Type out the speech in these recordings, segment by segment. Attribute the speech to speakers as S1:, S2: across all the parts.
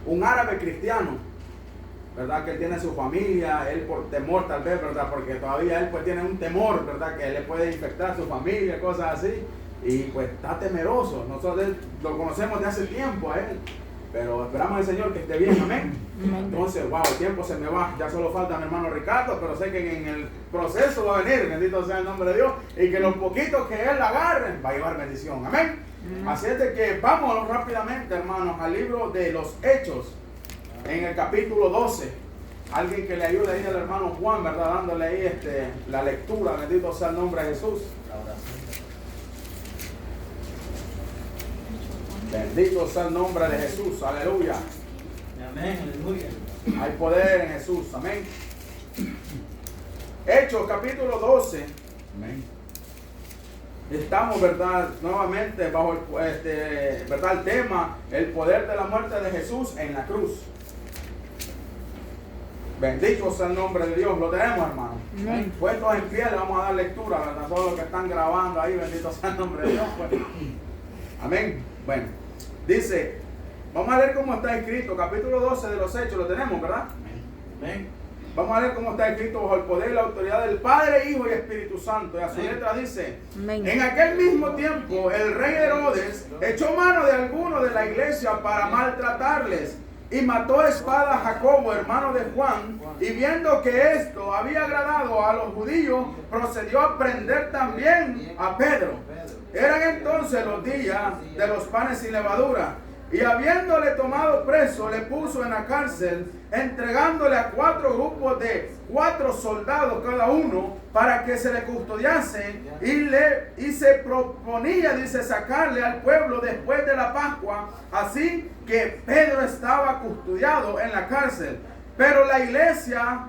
S1: un árabe cristiano, ¿verdad? Que él tiene su familia, él por temor tal vez, ¿verdad? Porque todavía él pues tiene un temor, ¿verdad? Que le puede infectar a su familia, cosas así. Y pues está temeroso. Nosotros lo conocemos de hace tiempo a él. Pero esperamos al Señor que esté bien, amén. Entonces, wow, el tiempo se me va. Ya solo falta mi hermano Ricardo, pero sé que en el proceso va a venir, bendito sea el nombre de Dios. Y que los poquitos que él agarre, va a llevar bendición, amén. Así es de que vamos rápidamente, hermanos, al libro de los Hechos, en el capítulo 12. Alguien que le ayude ahí al hermano Juan, ¿verdad? Dándole ahí la lectura, bendito sea el nombre de Jesús. Bendito sea el nombre de Jesús, aleluya.
S2: Amén, aleluya.
S1: Hay poder en Jesús, amén. Hechos capítulo 12. Amén. Estamos, ¿verdad? Nuevamente bajo ¿verdad? El tema, el poder de la muerte de Jesús en la cruz. Bendito sea el nombre de Dios. Lo tenemos, hermano.
S3: Amén.
S1: Puestos en pie, le vamos a dar lectura, ¿verdad? Todos los que están grabando ahí, bendito sea el nombre de Dios. Pues. Amén. Bueno, dice, vamos a leer cómo está escrito, capítulo 12 de los Hechos, lo tenemos, ¿verdad?
S2: Amén.
S1: Vamos a leer cómo está escrito bajo el poder y la autoridad del Padre, Hijo y Espíritu Santo. Y a su letra dice,
S3: Amén.
S1: en aquel mismo tiempo el rey Herodes echó mano de algunos de la iglesia para maltratarles y mató a espada a Jacobo, hermano de Juan, y viendo que esto había agradado a los judíos, procedió a prender también a Pedro. Eran entonces los días de los panes sin levadura. Y habiéndole tomado preso, le puso en la cárcel, entregándole a 4 grupos de 4 soldados cada uno, para que se le custodiasen, y se proponía, dice, sacarle al pueblo después de la Pascua. Así que Pedro estaba custodiado en la cárcel. Pero la iglesia,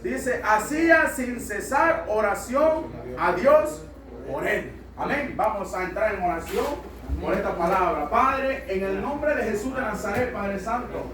S1: dice, hacía sin cesar oración a Dios por él. Amén. Vamos a entrar en oración por esta palabra. Padre, en el nombre de Jesús de Nazaret, Padre Santo,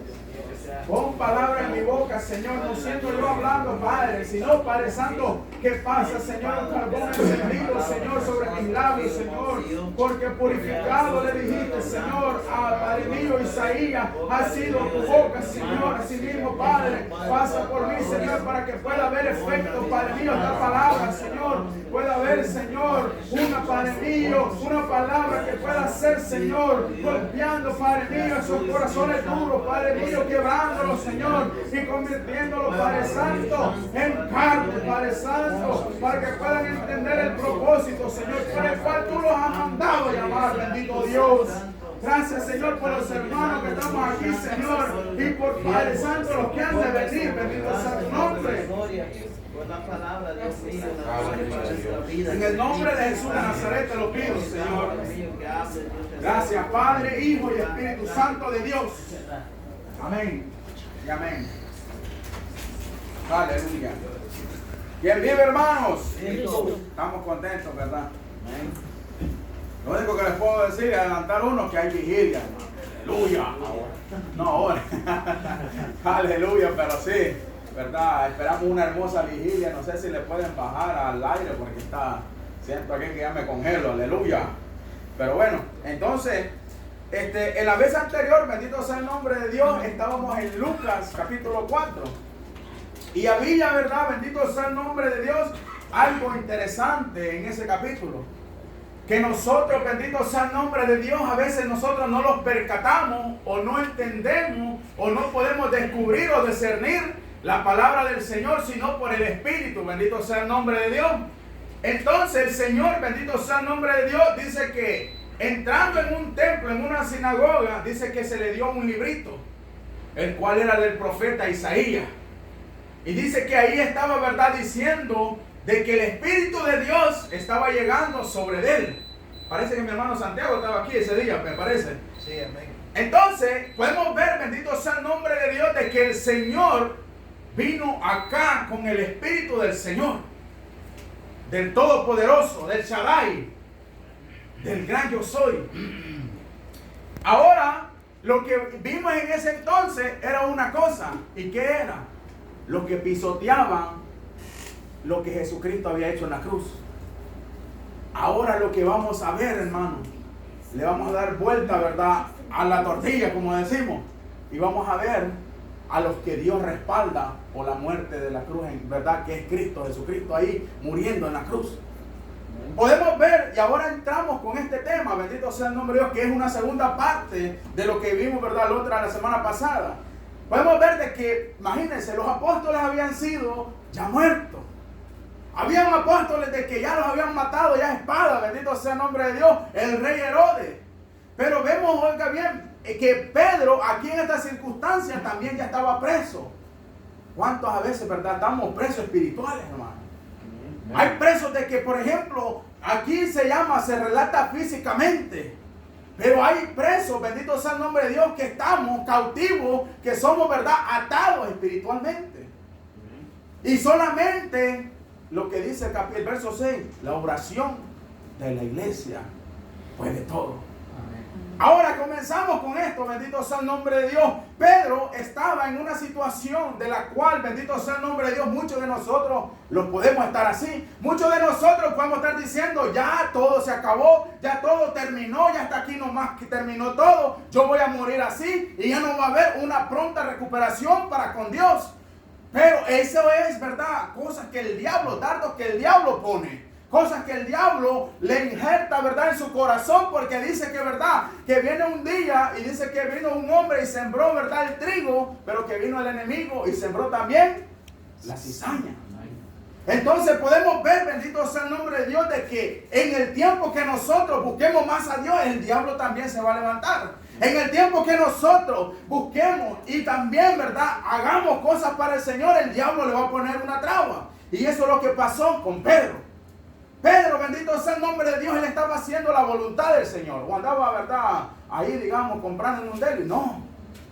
S1: pon palabra en mi boca, Señor, no siento yo hablando, Padre, sino, Padre Santo, que pasa, Señor, un carbón encendido, Señor, sobre mis labios, Señor, porque purificado le dijiste, Señor, a Padre mío, Isaías, ha sido tu boca, Señor, así mismo, Padre, pasa por mí, Señor, para que pueda haber efecto, Padre mío, esta palabra, Señor, pueda haber, Señor, una, Padre mío, una palabra que pueda ser, Señor, golpeando, Padre mío, esos corazones duros, Padre mío, quebrándolo, Señor, y convirtiéndolo, Padre Santo, en carne, Padre Santo, para que puedan entender el propósito, Señor, por el cual tú los has mandado a llamar, bendito Dios. Gracias, Señor, por los hermanos que estamos aquí, Señor, y por Padre Santo, los que han de venir, bendito sea tu nombre.
S2: Por la palabra de Dios mío, para nuestra vida.
S1: En el nombre de Jesús de Nazaret te lo pido, Señor. Gracias, Padre, Hijo y Espíritu Santo de Dios. Amén y amén. Aleluya. ¿Quién vive, hermanos? Estamos contentos, ¿verdad? Lo único que les puedo decir es adelantar uno, que hay vigilia, hermano. Aleluya. No ahora. Aleluya, pero sí, ¿verdad? Esperamos una hermosa vigilia. No sé si le pueden bajar al aire porque siento aquí que ya me congelo. Aleluya. Pero bueno, entonces, en la vez anterior, bendito sea el nombre de Dios, estábamos en Lucas capítulo 4. Y había, ¿verdad? Bendito sea el nombre de Dios, algo interesante en ese capítulo. Que nosotros, bendito sea el nombre de Dios, a veces nosotros no los percatamos o no entendemos o no podemos descubrir o discernir la palabra del Señor, sino por el Espíritu, bendito sea el nombre de Dios. Entonces el Señor, bendito sea el nombre de Dios, dice que entrando en un templo, en una sinagoga, dice que se le dio un librito, el cual era del profeta Isaías. Y dice que ahí estaba, ¿verdad?, diciendo de que el Espíritu de Dios estaba llegando sobre él. Parece que mi hermano Santiago estaba aquí ese día, me parece.
S2: Sí, amén.
S1: Entonces, podemos ver, bendito sea el nombre de Dios, de que el Señor vino acá con el Espíritu del Señor, del Todopoderoso, del Shaddai, del gran yo soy. Ahora, lo que vimos en ese entonces era una cosa. ¿Y qué era? Lo que pisoteaban lo que Jesucristo había hecho en la cruz. Ahora lo que vamos a ver, hermano, le vamos a dar vuelta, ¿verdad?, a la tortilla, como decimos. Y vamos a ver a los que Dios respalda por la muerte de la cruz, en verdad, que es Cristo, Jesucristo ahí muriendo en la cruz. Podemos ver, y ahora entramos con este tema, bendito sea el nombre de Dios, que es una segunda parte de lo que vimos, ¿verdad?, la semana pasada. Podemos ver de que, imagínense, los apóstoles habían sido ya muertos. Habían apóstoles de que ya los habían matado, ya a espada, bendito sea el nombre de Dios, el rey Herodes. Pero vemos, oiga bien, que Pedro aquí en esta circunstancia también ya estaba preso. ¿Cuántos a veces, verdad, estamos presos espirituales, hermano? Hay presos de que, por ejemplo, aquí se relata físicamente. Pero hay presos, bendito sea el nombre de Dios, que estamos cautivos, que somos, verdad, atados espiritualmente. Y solamente lo que dice el verso 6, la oración de la iglesia puede todo. Ahora comenzamos con esto, bendito sea el nombre de Dios. Pedro estaba en una situación de la cual, bendito sea el nombre de Dios, muchos de nosotros lo podemos estar así. Muchos de nosotros podemos estar diciendo, ya todo se acabó, ya todo terminó, ya hasta aquí nomás que terminó todo. Yo voy a morir así y ya no va a haber una pronta recuperación para con Dios. Pero eso es, verdad, cosas que el diablo, dardos que el diablo pone. Cosas que el diablo le injerta, verdad, en su corazón, porque dice que, verdad, que viene un día y dice que vino un hombre y sembró, verdad, el trigo, pero que vino el enemigo y sembró también la cizaña. Entonces podemos ver, bendito sea el nombre de Dios, de que en el tiempo que nosotros busquemos más a Dios, el diablo también se va a levantar. En el tiempo que nosotros busquemos y también, verdad, hagamos cosas para el Señor, el diablo le va a poner una traba. Y eso es lo que pasó con Pedro. Pedro, bendito sea el nombre de Dios, él estaba haciendo la voluntad del Señor. O andaba, verdad, ahí, digamos, comprando en un deli. No,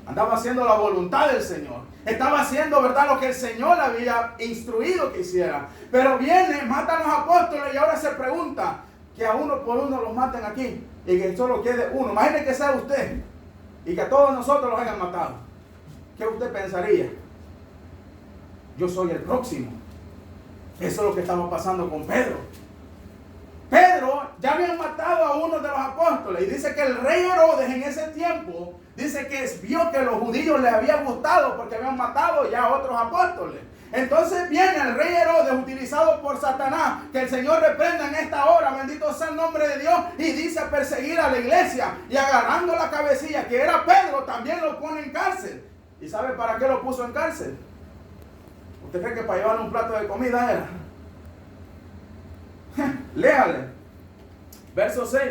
S1: andaba haciendo la voluntad del Señor. Estaba haciendo, verdad, lo que el Señor le había instruido que hiciera. Pero viene, matan a los apóstoles y ahora se pregunta que a uno por uno los maten aquí y que solo quede uno. Imagine que sea usted y que a todos nosotros los hayan matado. ¿Qué usted pensaría? Yo soy el próximo. Eso es lo que estaba pasando con Pedro. Pedro ya habían matado a uno de los apóstoles y dice que el rey Herodes en ese tiempo dice que vio que los judíos les había gustado porque habían matado ya a otros apóstoles. Entonces viene el rey Herodes utilizado por Satanás, que el Señor reprenda en esta hora, bendito sea el nombre de Dios, y dice perseguir a la iglesia y agarrando la cabecilla que era Pedro también lo pone en cárcel. ¿Y sabe para qué lo puso en cárcel? ¿Usted cree que para llevarle un plato de comida era? Léale, verso 6.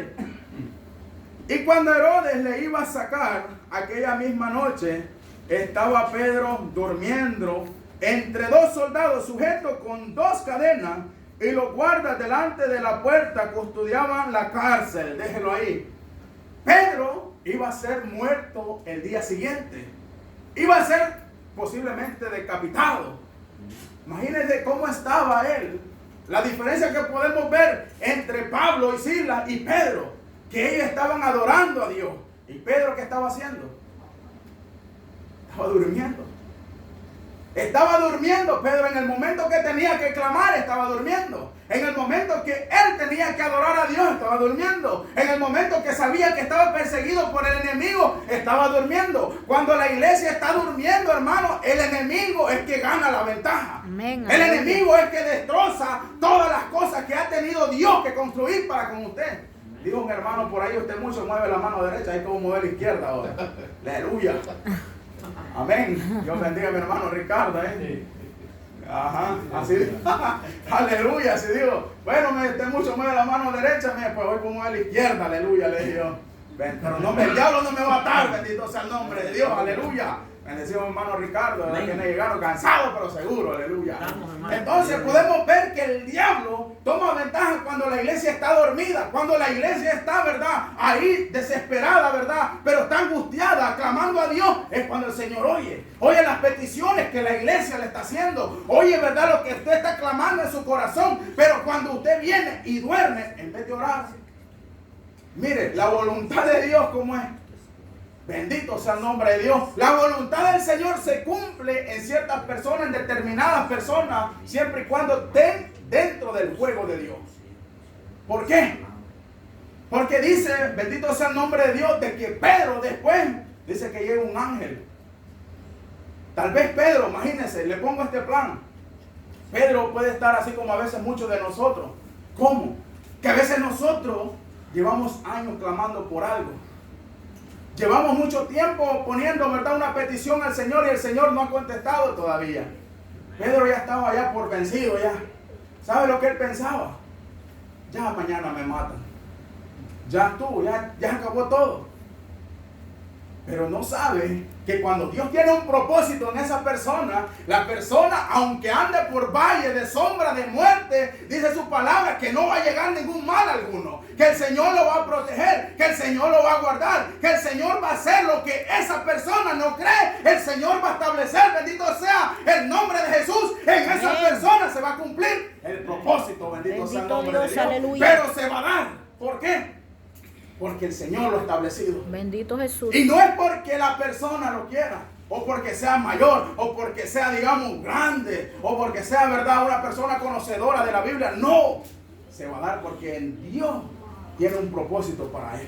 S1: Y cuando Herodes le iba a sacar aquella misma noche, estaba Pedro durmiendo entre dos soldados sujetos con dos cadenas, y los guardas delante de la puerta custodiaban la cárcel. Déjelo ahí. Pedro iba a ser muerto el día siguiente. Iba a ser posiblemente decapitado. Imagínense cómo estaba él. La diferencia que podemos ver entre Pablo y Silas y Pedro, que ellos estaban adorando a Dios. ¿Y Pedro qué estaba haciendo? Estaba durmiendo. Estaba durmiendo. Pedro en el momento que tenía que clamar estaba durmiendo. En el momento que él tenía que adorar a Dios estaba durmiendo. En el momento que sabía que estaba perseguido por el enemigo estaba durmiendo. Cuando la iglesia está durmiendo, hermano, el enemigo es que gana la ventaja.
S3: Amén.
S1: El enemigo es que destroza todas las cosas que ha tenido Dios que construir para con usted. Dijo un hermano por ahí, usted mucho mueve la mano derecha, hay como mover la izquierda ahora. Aleluya. Amén. Dios bendiga a mi hermano Ricardo, Ajá, así. Aleluya, así digo. Bueno, usted mucho mueve la mano derecha, pues hoy como mover la izquierda, aleluya, le digo. Pero no, el diablo no me va a atar, bendito sea el nombre de Dios, aleluya. Bendecido mi hermano Ricardo, que no llegaron cansado pero seguro, aleluya. Entonces podemos ver que el diablo toma ventaja cuando la iglesia está dormida, cuando la iglesia está, verdad, ahí desesperada, verdad, pero está angustiada, clamando a Dios, es cuando el Señor oye las peticiones que la iglesia le está haciendo, oye, verdad, lo que usted está clamando en su corazón, pero cuando usted viene y duerme, en vez de orar, mire, la voluntad de Dios como es. Bendito sea el nombre de Dios. La voluntad del Señor se cumple en ciertas personas, en determinadas personas, siempre y cuando estén dentro del juego de Dios. ¿Por qué? Porque dice, bendito sea el nombre de Dios, de que Pedro después, dice que llega un ángel Tal vez Pedro, imagínense, le pongo este plan. Pedro puede estar así como a veces muchos de nosotros. ¿Cómo? Que a veces nosotros llevamos años clamando por algo. Llevamos mucho tiempo poniendo, ¿verdad?, una petición al Señor y el Señor no ha contestado todavía. Pedro ya estaba ya por vencido ya. ¿Sabe lo que él pensaba? Ya mañana me matan. Ya estuvo, ya acabó todo. Pero no sabe que cuando Dios tiene un propósito en esa persona, la persona, aunque ande por valle de sombra de muerte, dice su palabra que no va a llegar ningún mal alguno, que el Señor lo va a proteger, que el Señor lo va a guardar, que el Señor va a hacer lo que esa persona no cree. El Señor va a establecer, bendito sea el nombre de Jesús, en esa persona se va a cumplir el propósito, bendito sea el nombre de Dios.
S3: Aleluya.
S1: Pero se va a dar. ¿Por qué? Porque el Señor lo ha establecido.
S3: Bendito Jesús.
S1: Y no es porque la persona lo quiera, o porque sea mayor, o porque sea, digamos, grande, o porque sea, verdad, una persona conocedora de la Biblia. No, se va a dar porque Dios tiene un propósito para él.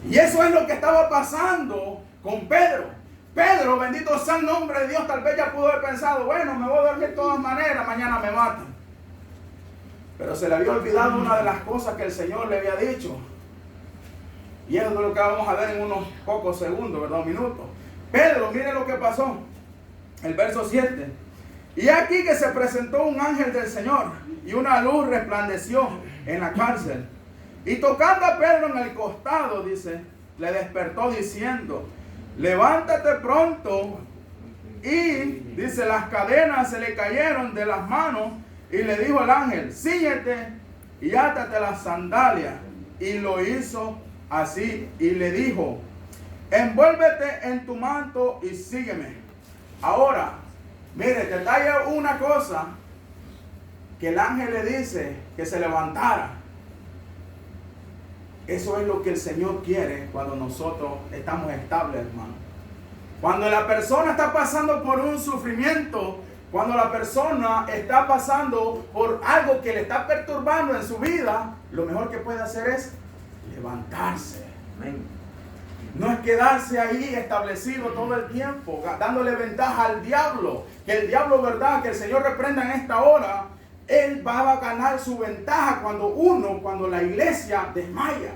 S1: Y eso es lo que estaba pasando con Pedro. Pedro, bendito sea el nombre de Dios, tal vez ya pudo haber pensado, bueno, me voy a dormir de todas maneras, mañana me matan. Pero se le había olvidado una de las cosas que el Señor le había dicho. Y eso es lo que vamos a ver en unos pocos segundos, ¿verdad? Un minuto. Pedro, mire lo que pasó. El verso 7. Y aquí que se presentó un ángel del Señor y una luz resplandeció en la cárcel. Y tocando a Pedro en el costado, dice, le despertó diciendo, levántate pronto. Y, dice, las cadenas se le cayeron de las manos. Y le dijo al ángel, síñete y átate las sandalias. Y lo hizo así, y le dijo, envuélvete en tu manto y sígueme. Ahora, mire, detalle una cosa, que el ángel le dice que se levantara. Eso es lo que el Señor quiere cuando nosotros estamos estables, hermano. Cuando la persona está pasando por un sufrimiento, cuando la persona está pasando por algo que le está perturbando en su vida, lo mejor que puede hacer es levantarse. No es quedarse ahí establecido todo el tiempo, dándole ventaja al diablo. Que el diablo, verdad, que el Señor reprenda en esta hora, él va a ganar su ventaja cuando la iglesia desmaya.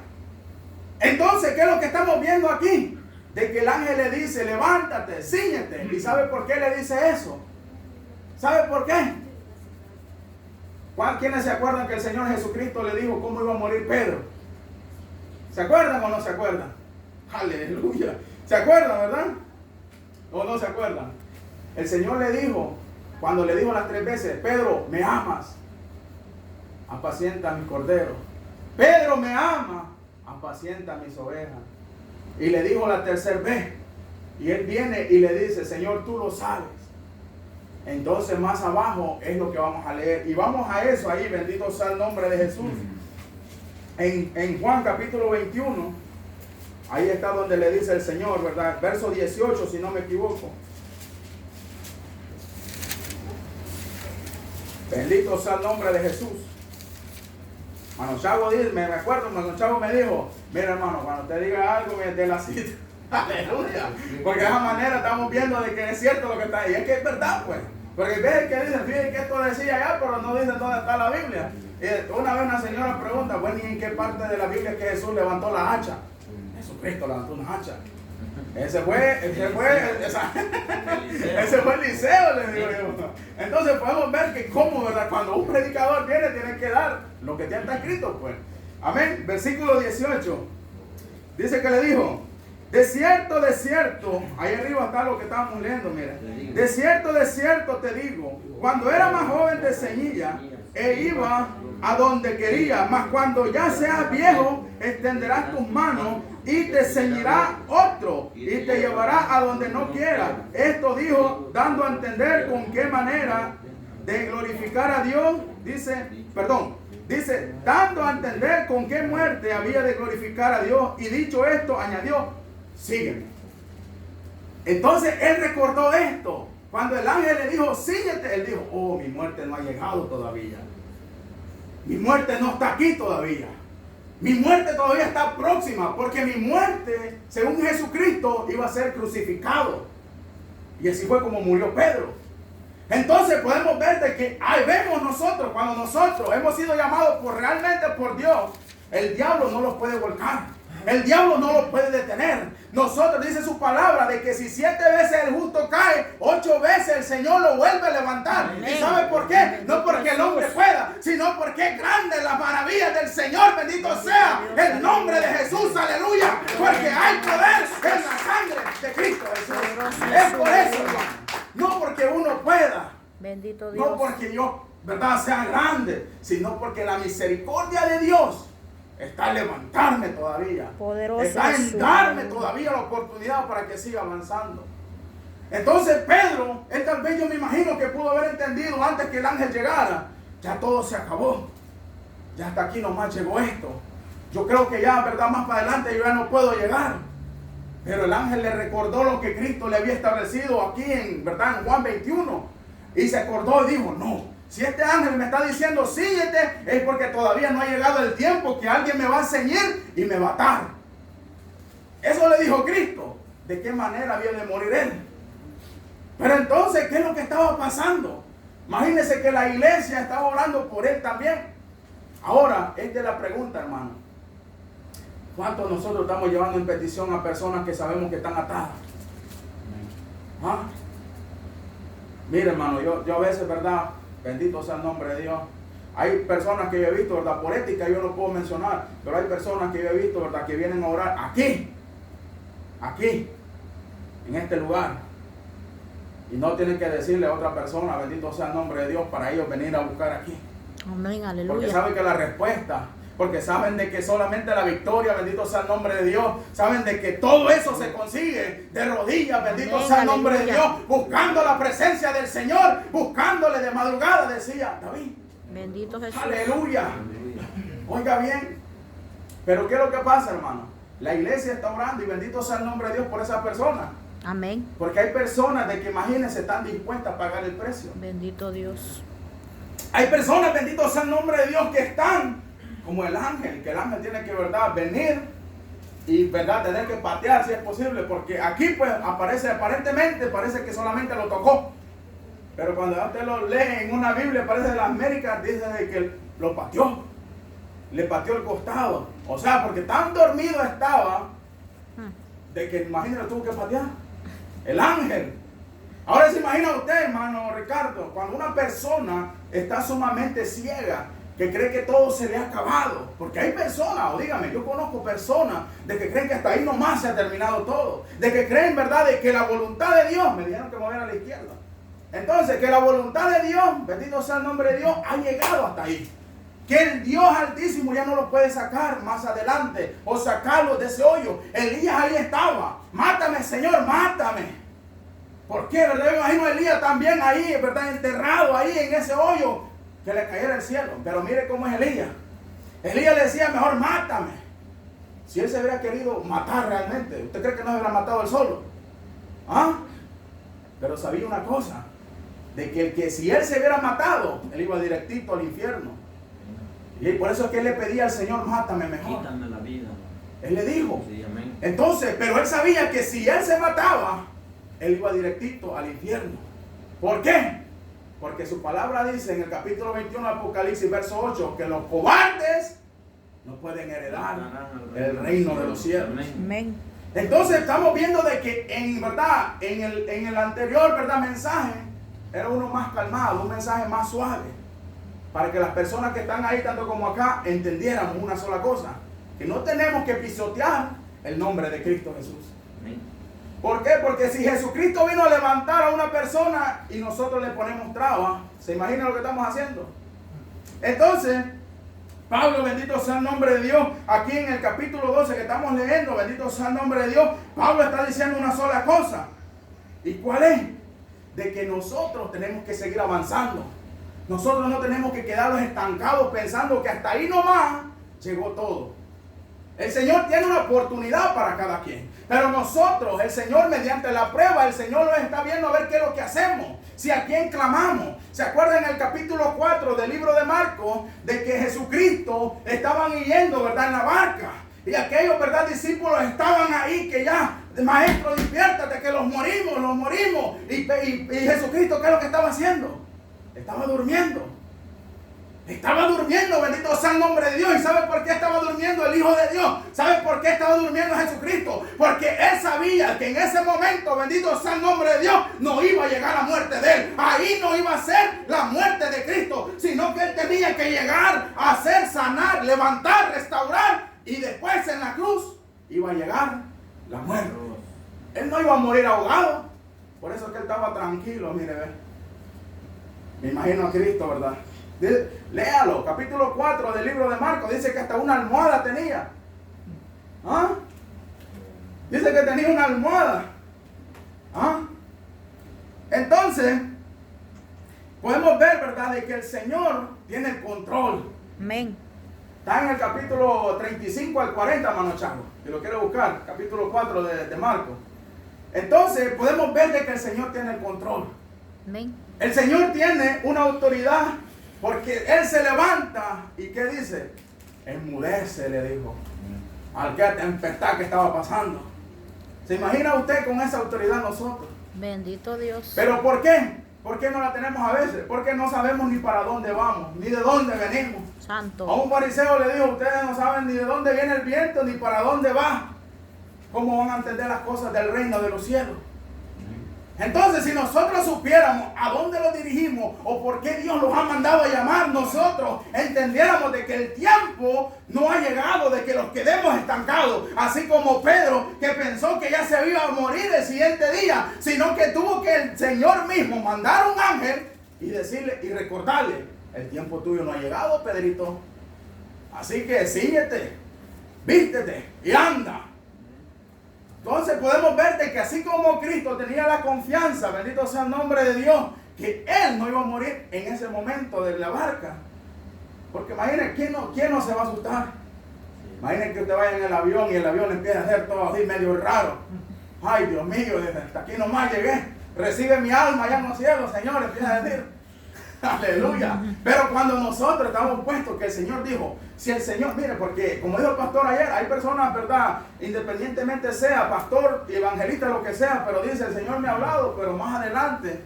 S1: Entonces, ¿qué es lo que estamos viendo aquí? De que el ángel le dice, levántate, síñete. ¿Y sabe por qué le dice eso? ¿Sabe por qué? ¿Quiénes se acuerdan que el Señor Jesucristo le dijo cómo iba a morir Pedro? ¿Se acuerdan o no se acuerdan? Aleluya. ¿Se acuerdan, verdad? ¿O no se acuerdan? El Señor le dijo, cuando le dijo las 3 veces, Pedro, ¿me amas? Apacienta mis corderos. Pedro, ¿me ama? Apacienta mis ovejas. Y le dijo la 3ª vez. Y él viene y le dice, Señor, tú lo sabes. Entonces más abajo es lo que vamos a leer. Y vamos a eso ahí, bendito sea el nombre de Jesús. En Juan capítulo 21, ahí está donde le dice el Señor, ¿verdad? Verso 18, si no me equivoco. Bendito sea el nombre de Jesús. Mano Chavo dice, me acuerdo, Mano Chavo me dijo, mira hermano, cuando te diga algo, me dé la cita. Aleluya. Porque de esa manera estamos viendo de que es cierto lo que está ahí. Es que es verdad, pues. Porque ven que dicen, fíjense que esto decía allá, pero no dicen dónde está la Biblia. Una vez una señora pregunta, bueno, ¿y en qué parte de la Biblia es que Jesús levantó la hacha? Jesucristo levantó una hacha. Ese fue Eliseo, le digo yo. Entonces podemos ver que como, ¿verdad? Cuando un predicador viene, tiene que dar lo que ya está escrito, pues. Amén. Versículo 18. Dice que le dijo, de cierto, ahí arriba está lo que estábamos leyendo, mira. De cierto te digo, cuando era más joven te ceñía e iba a donde quería, mas cuando ya seas viejo, extenderás tus manos y te ceñirá otro y te llevará a donde no quieras. Esto dijo, dando a entender con qué manera de glorificar a Dios, dice, dando a entender con qué muerte había de glorificar a Dios. Y dicho esto, añadió, sígueme. Entonces él recordó esto. Cuando el ángel le dijo, síguete, él dijo, oh, mi muerte no ha llegado todavía. Mi muerte no está aquí todavía. Mi muerte todavía está próxima, porque mi muerte, según Jesucristo, iba a ser crucificado. Y así fue como murió Pedro. Entonces podemos ver de que ahí vemos nosotros, cuando nosotros hemos sido llamados realmente por Dios, el diablo no los puede volcar. El diablo no lo puede detener. Nosotros dice su palabra de que si 7 veces el justo cae, 8 veces el Señor lo vuelve a levantar.
S3: Amén.
S1: ¿Y sabe por qué? No porque el hombre pueda, sino porque es grande las maravillas del Señor. Bendito sea el nombre de Jesús. Aleluya. Porque hay poder en la sangre de Cristo Jesús. Es por eso, hermano. No porque uno pueda.
S3: Bendito Dios.
S1: No porque yo, verdad, sea grande, sino porque la misericordia de Dios está en levantarme todavía.
S3: Poderoso
S1: Está en
S3: Jesús.
S1: darme todavía la oportunidad para que siga avanzando. Entonces Pedro, él tal vez yo me imagino que pudo haber entendido antes que el ángel llegara. Ya todo se acabó. Ya hasta aquí nomás llegó esto. Yo creo que ya, verdad, más para adelante yo ya no puedo llegar. Pero el ángel le recordó lo que Cristo le había establecido aquí en, verdad, en Juan 21. Y se acordó y dijo, no. Si este ángel me está diciendo síguete, es porque todavía no ha llegado el tiempo que alguien me va a ceñir y me va a atar. Eso le dijo Cristo. ¿De qué manera había de morir él? Pero entonces, ¿qué es lo que estaba pasando? Imagínense que la iglesia estaba orando por él también. Ahora, esta es la pregunta, hermano. ¿Cuántos nosotros estamos llevando en petición a personas que sabemos que están atadas? ¿Ah? Mire, hermano, yo a veces, ¿verdad? Bendito sea el nombre de Dios. Hay personas que yo he visto, ¿verdad? Por ética yo no puedo mencionar, pero hay personas que yo he visto, ¿verdad? Que vienen a orar aquí, en este lugar. Y no tienen que decirle a otra persona, bendito sea el nombre de Dios, para ellos venir a buscar aquí.
S3: Amén, aleluya.
S1: Porque saben que la respuesta, porque saben de que solamente la victoria, bendito sea el nombre de Dios, saben de que todo eso se consigue de rodillas, bendito
S3: Amén,
S1: sea el nombre
S3: aleluya.
S1: de Dios, buscando la presencia del Señor, buscándole de madrugada, decía David.
S3: Bendito Jesús.
S1: Aleluya. Oiga bien, pero ¿qué es lo que pasa, hermano? La iglesia está orando y bendito sea el nombre de Dios por esas personas.
S3: Amén.
S1: Porque hay personas de que imagínense están dispuestas a pagar el precio.
S3: Bendito Dios.
S1: Hay personas, bendito sea el nombre de Dios, que están como el ángel, que el ángel tiene que, verdad, venir y, verdad, tener que patear si es posible, porque aquí pues aparece, aparentemente parece que solamente lo tocó, pero cuando usted lo lee en una Biblia, parece de las Américas, dice de que lo pateó, le pateó el costado, o sea, porque tan dormido estaba, de que imagínate tuvo que patear, el ángel. Ahora se imagina usted, hermano Ricardo, cuando una persona está sumamente ciega, que cree que todo se le ha acabado, porque hay personas, o dígame, yo conozco personas de que creen que hasta ahí nomás se ha terminado todo, de que creen, verdad, de que la voluntad de Dios, me dijeron que mover a la izquierda, entonces que la voluntad de Dios, bendito sea el nombre de Dios, ha llegado hasta ahí, que el Dios Altísimo ya no lo puede sacar más adelante, o sacarlo de ese hoyo. Elías ahí estaba, mátame Señor, mátame. ¿Por qué? ¿Verdad? Yo imagino a Elías también ahí, ¿verdad? Enterrado ahí en ese hoyo, que le cayera el cielo. Pero mire cómo es Elías. Elías le decía, mejor mátame. Si él se hubiera querido matar realmente, ¿usted cree que no se hubiera matado él solo? ¿Ah? Pero sabía una cosa, de que si él se hubiera matado, él iba directito al infierno. Y por eso es que él le pedía al Señor, mátame mejor.
S2: Quítame la vida.
S1: Él le dijo.
S2: Sí, amén.
S1: Entonces, pero él sabía que si él se mataba, él iba directito al infierno. ¿Por qué? Porque su palabra dice en el capítulo 21 de Apocalipsis, verso 8, que los cobardes no pueden heredar el reino de los cielos.
S3: Amén.
S1: Entonces estamos viendo de que en verdad, en el anterior, verdad, mensaje, era uno más calmado, un mensaje más suave, para que las personas que están ahí, tanto como acá, entendiéramos una sola cosa, que no tenemos que pisotear el nombre de Cristo Jesús.
S2: Amén.
S1: ¿Por qué? Porque si Jesucristo vino a levantar a una persona y nosotros le ponemos traba, ¿se imagina lo que estamos haciendo? Entonces, Pablo, bendito sea el nombre de Dios, aquí en el capítulo 12 que estamos leyendo, bendito sea el nombre de Dios, Pablo está diciendo una sola cosa. ¿Y cuál es? De que nosotros tenemos que seguir avanzando. Nosotros no tenemos que quedarnos estancados pensando que hasta ahí nomás llegó todo. El Señor tiene una oportunidad para cada quien. Pero nosotros, el Señor mediante la prueba, el Señor nos está viendo a ver qué es lo que hacemos. Si a quién clamamos. ¿Se acuerdan en el capítulo 4 del libro de Marcos? De que Jesucristo estaban yendo, ¿verdad? En la barca. Y aquellos, ¿verdad? Discípulos estaban ahí que ya maestro, despiértate, que los morimos. Y Jesucristo, ¿qué es lo que estaba haciendo? Estaba durmiendo. Bendito sea el nombre de Dios. ¿Y sabe por qué estaba durmiendo el Hijo de Dios? ¿Sabe por qué estaba durmiendo Jesucristo? Porque Él sabía que en ese momento, bendito sea el nombre de Dios, no iba a llegar la muerte de Él. Ahí no iba a ser la muerte de Cristo, sino que Él tenía que llegar a hacer sanar, levantar, restaurar, y después en la cruz iba a llegar la muerte. Él no iba a morir ahogado. Por eso es que Él estaba tranquilo, mire, ve. Me imagino a Cristo, ¿verdad? Léalo, capítulo 4 del libro de Marcos. Dice que hasta una almohada tenía. ¿Ah? Dice que tenía una almohada. ¿Ah? Entonces, podemos ver, ¿verdad?, de que el Señor tiene el control.
S3: Amén.
S1: Está en el capítulo 35 al 40, hermano Chavo, si lo quiere buscar, capítulo 4 de Marcos. Entonces, podemos ver de que el Señor tiene el control.
S3: Amén.
S1: El Señor tiene una autoridad, porque Él se levanta y ¿qué dice? Enmudece, le dijo al que tempestad que estaba pasando. ¿Se imagina usted con esa autoridad nosotros?
S3: Bendito Dios.
S1: ¿Pero por qué? ¿Por qué no la tenemos a veces? Porque no sabemos ni para dónde vamos, ni de dónde venimos.
S3: Santo.
S1: A un fariseo le dijo, ustedes no saben ni de dónde viene el viento, ni para dónde va. ¿Cómo van a entender las cosas del reino de los cielos? Entonces, si nosotros supiéramos a dónde los dirigimos o por qué Dios los ha mandado a llamar, nosotros entendiéramos de que el tiempo no ha llegado de que los quedemos estancados, así como Pedro, que pensó que ya se iba a morir el siguiente día, sino que tuvo que el Señor mismo mandar un ángel y decirle y recordarle: el tiempo tuyo no ha llegado, Pedrito, así que síguete, vístete y anda. Entonces podemos ver de que así como Cristo tenía la confianza, bendito sea el nombre de Dios, que Él no iba a morir en ese momento de la barca. Porque imaginen, ¿quién no se va a asustar? Imaginen que usted vaya en el avión y el avión empieza a hacer todo así medio raro. Ay, Dios mío, hasta aquí nomás llegué. Recibe mi alma allá en los cielos, Señor, empieza a decir. Aleluya. Pero cuando nosotros estamos puestos, que el Señor dijo, si el Señor, mire, porque como dijo el pastor ayer, hay personas, ¿verdad?, independientemente sea pastor, evangelista, lo que sea, pero dice, el Señor me ha hablado, pero más adelante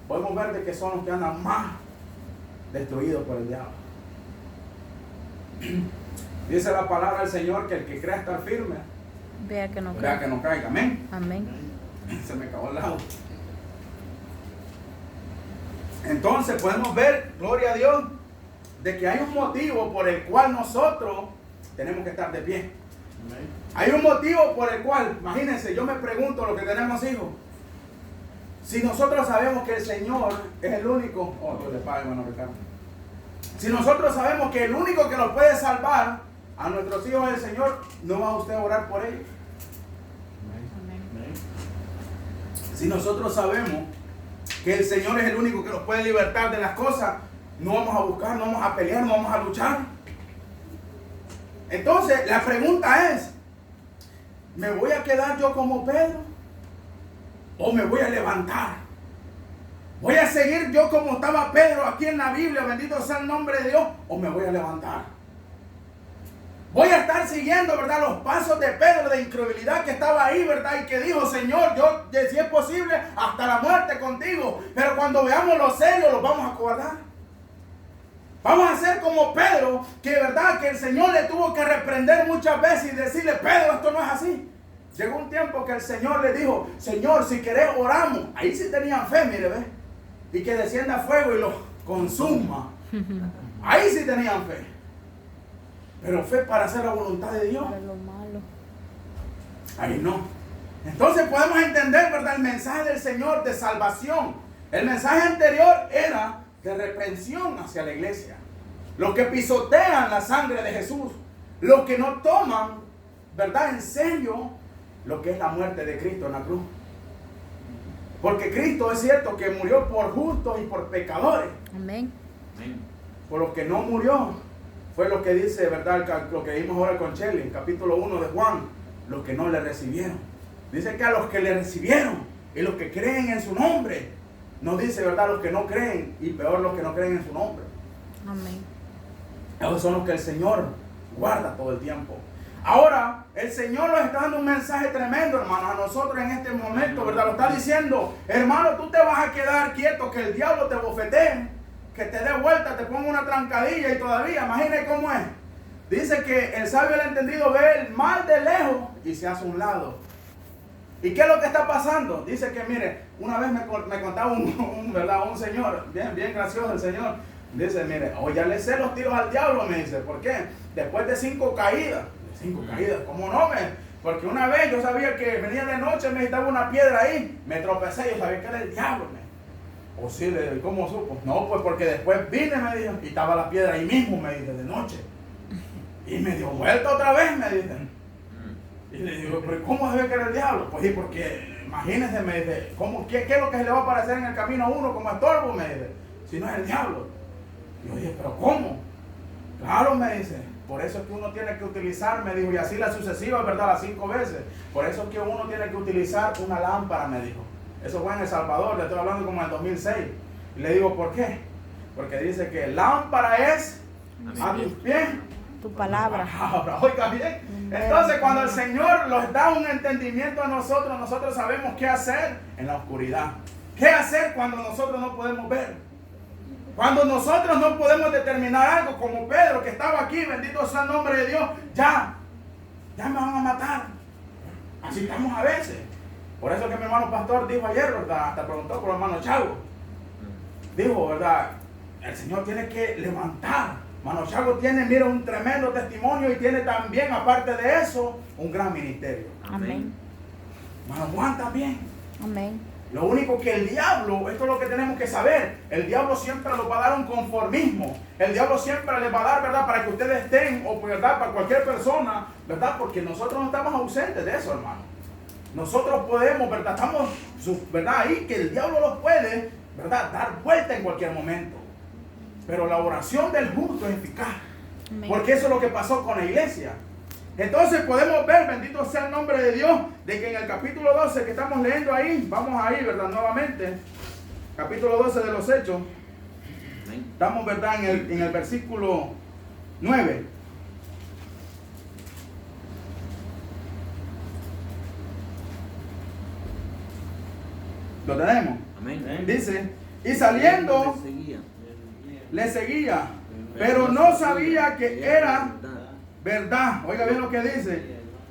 S1: podemos ver de que son los que andan más destruidos por el diablo. Dice la palabra del Señor que el que crea estar firme,
S3: Vea que no
S1: vea que no caiga. Amén.
S3: Amén.
S1: Se me acabó el lado. Entonces podemos ver, gloria a Dios, de que hay un motivo por el cual nosotros tenemos que estar de pie. Hay un motivo por el cual, imagínense, yo me pregunto, los que tenemos hijos, si nosotros sabemos que el Señor es el único, Dios le pague, hermano Ricardo. Si nosotros sabemos que el único que nos puede salvar a nuestros hijos es el Señor, ¿no va usted a orar por ellos? Si nosotros sabemos que el Señor es el único que nos puede libertar de las cosas, no vamos a buscar, no vamos a pelear, no vamos a luchar. Entonces, la pregunta es, ¿me voy a quedar yo como Pedro? ¿O me voy a levantar? ¿Voy a seguir yo como estaba Pedro aquí en la Biblia, bendito sea el nombre de Dios? ¿O me voy a levantar? Voy a estar siguiendo, ¿verdad?, los pasos de Pedro de incredulidad que estaba ahí, ¿verdad? Y que dijo, Señor, yo, si es posible, hasta la muerte contigo. Pero cuando veamos lo serio, los vamos a acordar. Vamos a ser como Pedro, que verdad que el Señor le tuvo que reprender muchas veces y decirle, Pedro, esto no es así. Llegó un tiempo que el Señor le dijo, Señor, si querés oramos. Ahí sí tenían fe, mire, ve. Y que descienda fuego y los consuma. Ahí sí tenían fe. Pero fe para hacer la voluntad de Dios.
S3: Para lo malo.
S1: Ahí no. Entonces podemos entender, ¿verdad?, el mensaje del Señor de salvación. El mensaje anterior era de reprensión hacia la iglesia. Los que pisotean la sangre de Jesús. Los que no toman, ¿verdad?, en serio lo que es la muerte de Cristo en la cruz. Porque Cristo es cierto que murió por justos y por pecadores.
S3: Amén.
S1: Por los que no murió. Fue lo que dice, ¿verdad?, lo que vimos ahora con Chely, en capítulo 1 de Juan, los que no le recibieron. Dice que a los que le recibieron y los que creen en su nombre, no dice, ¿verdad?, los que no creen y peor los que no creen en su nombre.
S3: Amén.
S1: Esos son los que el Señor guarda todo el tiempo. Ahora, el Señor nos está dando un mensaje tremendo, hermano, a nosotros en este momento, ¿verdad? Lo está diciendo, hermano, tú te vas a quedar quieto, que el diablo te bofetee, que te dé vuelta, te ponga una trancadilla y todavía, imagine cómo es. Dice que el sabio y el entendido ve el mal de lejos y se hace a un lado. ¿Y qué es lo que está pasando? Dice que, mire, una vez me contaba un señor, bien gracioso el señor. Dice, mire, ya le sé los tiros al diablo, me dice. ¿Por qué? Después de 5 caídas. 5 caídas, ¿cómo no? Porque una vez yo sabía que venía de noche, me estaba una piedra ahí. Me tropecé, yo sabía que era el diablo. O sí, le digo, ¿cómo supo? No, pues porque después vine, me dijo, y estaba la piedra ahí mismo, me dice, de noche. Y me dio vuelta otra vez, me dicen. Y le digo, ¿pero cómo debe que era el diablo? Pues sí, porque imagínense, me dice, ¿qué es lo que se le va a aparecer en el camino a uno como estorbo? Me dice, si no es el diablo. Y yo dije, ¿pero cómo? Claro, me dice, por eso es que uno tiene que utilizar, me dijo, y así la sucesiva, ¿verdad? Las 5 veces. Por eso es que uno tiene que utilizar una lámpara, me dijo. Eso fue en El Salvador, le estoy hablando como en el 2006. Y le digo, ¿por qué? Porque dice que lámpara es a tus pies
S3: Tu palabra.
S1: Oiga bien. Entonces, cuando el Señor nos da un entendimiento a nosotros, nosotros sabemos qué hacer en la oscuridad. ¿Qué hacer cuando nosotros no podemos ver? Cuando nosotros no podemos determinar algo, como Pedro que estaba aquí, bendito sea el nombre de Dios, ya me van a matar. Así estamos a veces. Por eso que mi hermano pastor dijo ayer, ¿verdad? Hasta preguntó por el hermano Chago. Dijo, ¿verdad? El Señor tiene que levantar. Hermano Chago tiene, mira, un tremendo testimonio y tiene también, aparte de eso, un gran ministerio.
S3: Amén.
S1: Hermano Juan también.
S3: Amén.
S1: Lo único que el diablo, esto es lo que tenemos que saber, el diablo siempre nos va a dar un conformismo. El diablo siempre les va a dar, ¿verdad? Para que ustedes estén, o ¿verdad? Para cualquier persona, ¿verdad? Porque nosotros no estamos ausentes de eso, hermano. Nosotros podemos, ¿verdad? Estamos, ¿verdad? Ahí que el diablo los puede, ¿verdad? Dar vuelta en cualquier momento. Pero la oración del justo es eficaz.
S3: Amén.
S1: Porque eso es lo que pasó con la iglesia. Entonces podemos ver, bendito sea el nombre de Dios, de que en el capítulo 12 que estamos leyendo ahí, vamos ahí, ¿verdad? Nuevamente, capítulo 12 de los Hechos, estamos, ¿verdad? En el versículo 9. ¿Lo tenemos?
S4: Amén.
S1: Dice, y saliendo le seguía, pero no sabía que era verdad. Oiga bien lo que dice.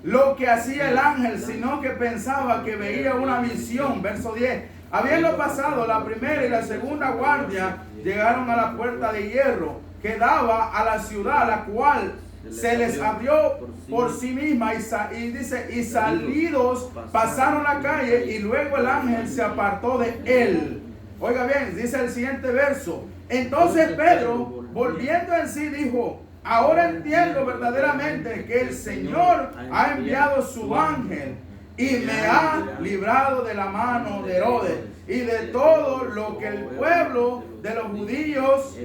S1: Lo que hacía el ángel, sino que pensaba que veía una visión. Verso 10. Habiendo pasado la primera y la segunda guardia, llegaron a la puerta de hierro que daba a la ciudad, la cual se les abrió por sí misma. Y dice, y salidos pasaron la calle y luego el ángel se apartó de él. Oiga bien, dice el siguiente verso. Entonces Pedro, volviendo en sí, dijo, ahora entiendo verdaderamente que el Señor ha enviado su ángel y me ha librado de la mano de Herodes y de todo lo que el pueblo de los judíos,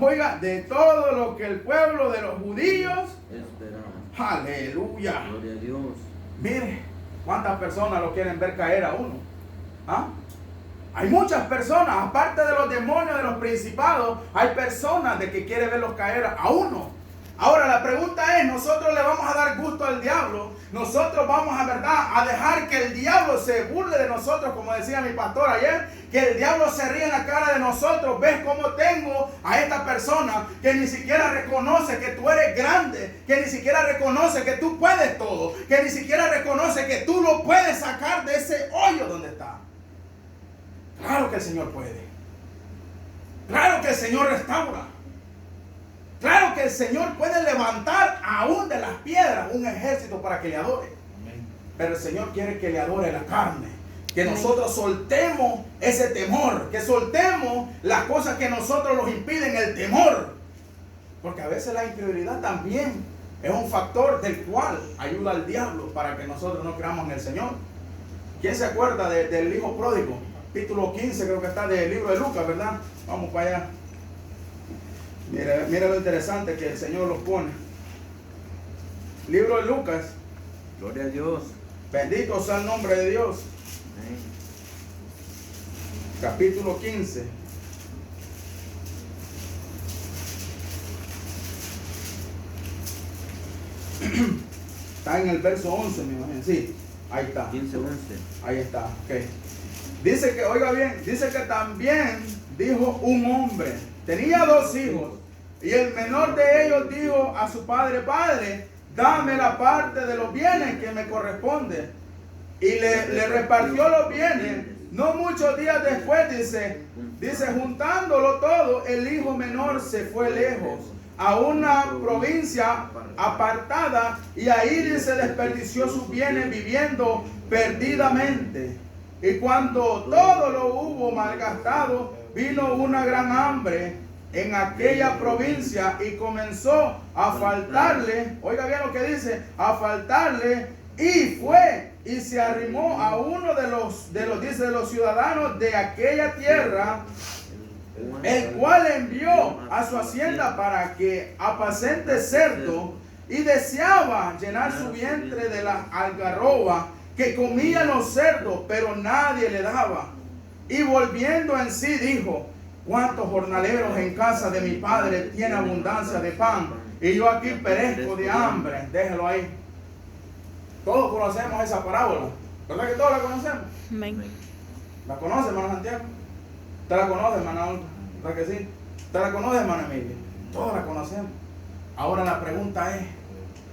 S1: oiga, de todo lo que el pueblo de los judíos esperaba. Aleluya.
S4: Gloria a Dios.
S1: Mire, cuántas personas lo quieren ver caer a uno. ¿Ah? Hay muchas personas, aparte de los demonios, de los principados, hay personas de que quieren verlos caer a uno. Ahora la pregunta es, ¿nosotros le vamos a dar gusto al diablo? ¿Nosotros vamos a, verdad, a dejar que el diablo se burle de nosotros, como decía mi pastor ayer? Que el diablo se ríe en la cara de nosotros. ¿Ves cómo tengo a esta persona que ni siquiera reconoce que tú eres grande? Que ni siquiera reconoce que tú puedes todo. Que ni siquiera reconoce que tú lo puedes sacar de ese hoyo donde está. Claro que el Señor puede. Claro que el Señor restaura. Claro que el Señor puede levantar aún de las piedras un ejército para que le adore. Pero el Señor quiere que le adore la carne. Que nosotros soltemos ese temor. Que soltemos las cosas que nosotros nos impiden, el temor. Porque a veces la incredulidad también es un factor del cual ayuda al diablo para que nosotros no creamos en el Señor. ¿Quién se acuerda del hijo pródigo? Capítulo 15 creo que está del libro de Lucas, ¿verdad? Vamos para allá. Mira lo interesante que el Señor los pone. Libro de Lucas.
S4: Gloria a Dios.
S1: Bendito sea el nombre de Dios.
S4: Amén.
S1: Capítulo 15. Está en el verso 11, me imagino. Sí, ahí está.
S4: 15, 11.
S1: Ahí está, ok. Dice que, oiga bien, dice que también dijo un hombre, tenía 2 hijos, y el menor de ellos dijo a su padre: Padre, dame la parte de los bienes que me corresponde. Y le repartió los bienes. No muchos días después, dice, juntándolo todo, el hijo menor se fue lejos a una provincia apartada, y ahí, dice, desperdició sus bienes viviendo perdidamente. Y cuando todo lo hubo malgastado, vino una gran hambre en aquella provincia y comenzó a faltarle, oiga bien lo que dice, a faltarle, y fue y se arrimó a uno de los ciudadanos de aquella tierra, el cual envió a su hacienda para que apacente cerdo, y deseaba llenar su vientre de la algarroba que comían los cerdos, pero nadie le daba. Y volviendo en sí dijo: cuántos jornaleros en casa de mi padre tienen abundancia de pan, y yo aquí perezco de hambre. Déjelo ahí. Todos conocemos esa parábola, ¿verdad que todos la conocemos?
S3: Amén.
S1: ¿La conoce, hermano Santiago? ¿Usted la conoce, hermana Olga? ¿Verdad que sí? ¿Usted la conoce, hermana Emilia? Todos la conocemos. Ahora la pregunta es: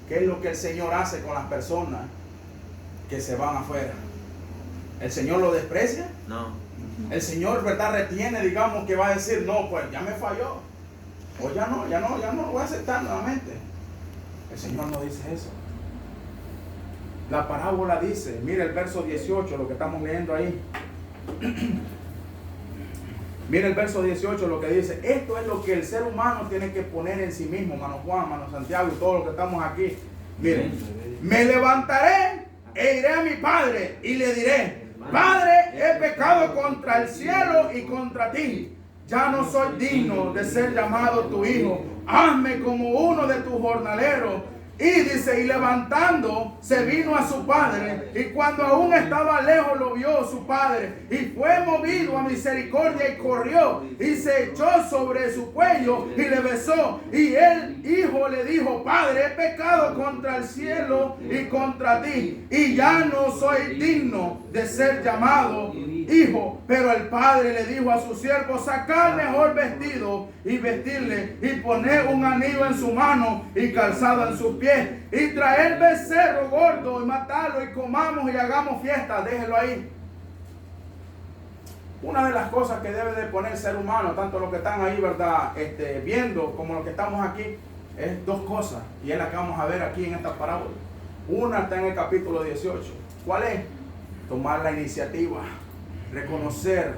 S1: ¿qué es lo que el Señor hace con las personas que se van afuera? ¿El Señor lo desprecia?
S4: No.
S1: El Señor, ¿verdad?, retiene, digamos, que va a decir: no, pues ya me falló, o ya no lo voy a aceptar nuevamente. El Señor no dice eso. La parábola dice, mire el verso 18, lo que estamos leyendo ahí. Mire el verso 18, lo que dice: esto es lo que el ser humano tiene que poner en sí mismo, hermano Juan, hermano Santiago y todos los que estamos aquí. Miren, me levantaré e iré a mi padre y le diré: Padre, he pecado contra el cielo y contra ti. Ya no soy digno de ser llamado tu hijo. Hazme como uno de tus jornaleros. Y dice, y levantando, se vino a su padre, y cuando aún estaba lejos lo vio su padre, y fue movido a misericordia y corrió, y se echó sobre su cuello y le besó. Y el hijo le dijo: Padre, he pecado contra el cielo y contra ti, y ya no soy digno de ser llamado hijo. Pero el padre le dijo a su siervo: sacad mejor vestido y vestirle, y poner un anillo en su mano y calzado en sus pies, y traer becerro gordo y matarlo, y comamos y hagamos fiesta. Déjelo ahí. Una de las cosas que debe de poner el ser humano, tanto los que están ahí, ¿verdad?, viendo, como los que estamos aquí, es 2 cosas, y es la que vamos a ver aquí en esta parábola. Una está en el capítulo 18. ¿Cuál es? Tomar la iniciativa, reconocer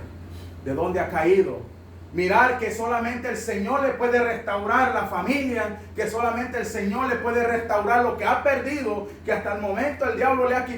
S1: de dónde ha caído, mirar que solamente el Señor le puede restaurar la familia, que solamente el Señor le puede restaurar lo que ha perdido, que hasta el momento el diablo le ha quitado.